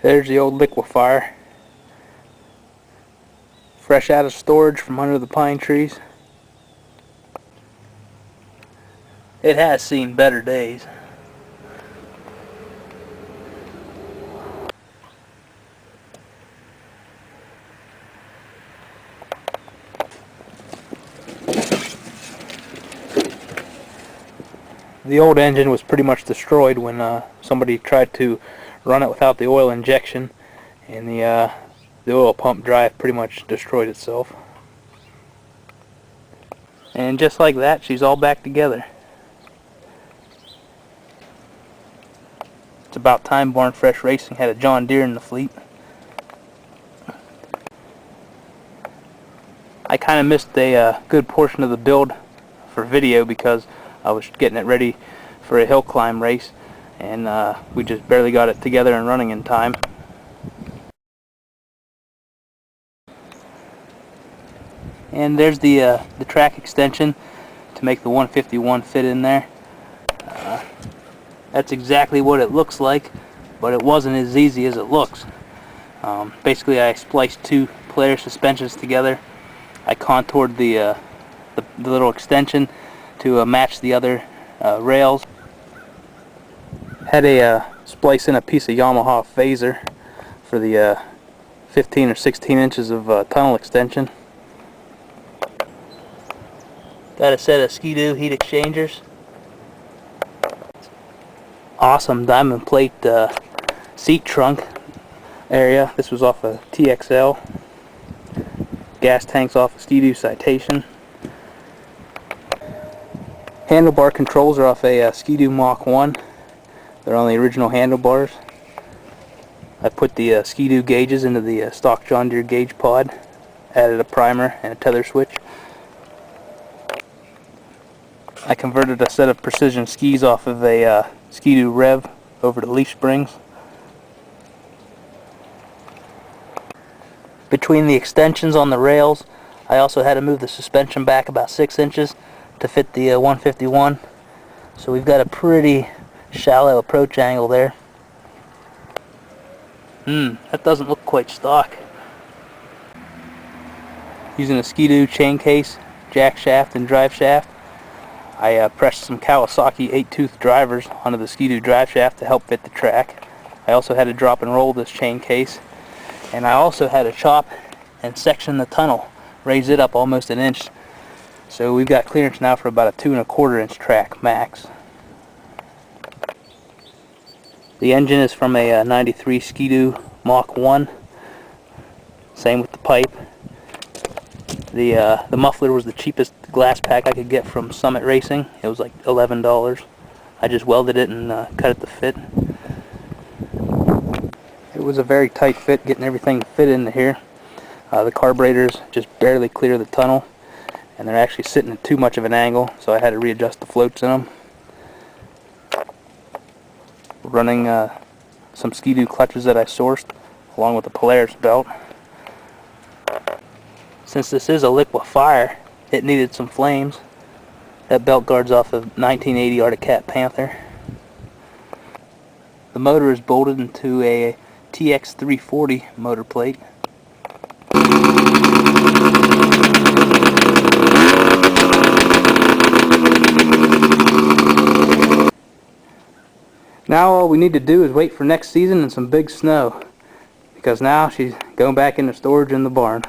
There's the old Liquifire, fresh out of storage from under the pine trees. It has seen better days. The old engine was pretty much destroyed when somebody tried to run it without the oil injection, and the oil pump drive pretty much destroyed itself. And just like that, she's all back together. It's about time Barn Fresh Racing had a John Deere in the fleet. I kind of missed a good portion of the build for video because I was getting it ready for a hill climb race, and we just barely got it together and running in time. And there's the track extension to make the 151 fit in there. That's exactly what it looks like, but it wasn't as easy as it looks. Basically, I spliced two Polaris suspensions together. I contoured the little extension to match the other rails. Had a splice in a piece of Yamaha phaser for the 15 or 16 inches of tunnel extension. Got a set of Ski-Doo heat exchangers. Awesome diamond plate seat trunk area. This was off a TXL. Gas tanks off a Ski-Doo Citation. Handlebar controls are off a Ski-Doo Mach 1. They're on the original handlebars. I put the Ski-Doo gauges into the stock John Deere gauge pod. Added a primer and a tether switch. I converted a set of precision skis off of a Ski-Doo Rev over to leaf springs. Between the extensions on the rails, I also had to move the suspension back about 6 inches to fit the 151. So we've got a pretty shallow approach angle there. That doesn't look quite stock. Using a Ski-Doo chain case, jack shaft, and drive shaft, I pressed some Kawasaki 8-tooth drivers onto the Ski-Doo drive shaft to help fit the track. I also had to drop and roll this chain case, and I also had to chop and section the tunnel, raise it up almost an inch. So we've got clearance now for about a 2 1/4 inch track max. The engine is from a 93 Ski-Doo Mach 1. Same with the pipe. The muffler was the cheapest glass pack I could get from Summit Racing. It was like $11. I just welded it and cut it to fit. It was a very tight fit, getting everything to fit into here. The carburetors just barely clear the tunnel, and they're actually sitting at too much of an angle, so I had to readjust the floats in them. Running some Ski-Doo clutches that I sourced, along with the Polaris belt. Since this is a Liquifire, it needed some flames. That belt guard's off of 1980 Arctic Cat Panther. The motor is bolted into a TX340 motor plate. Now all we need to do is wait for next season and some big snow, because now she's going back into storage in the barn.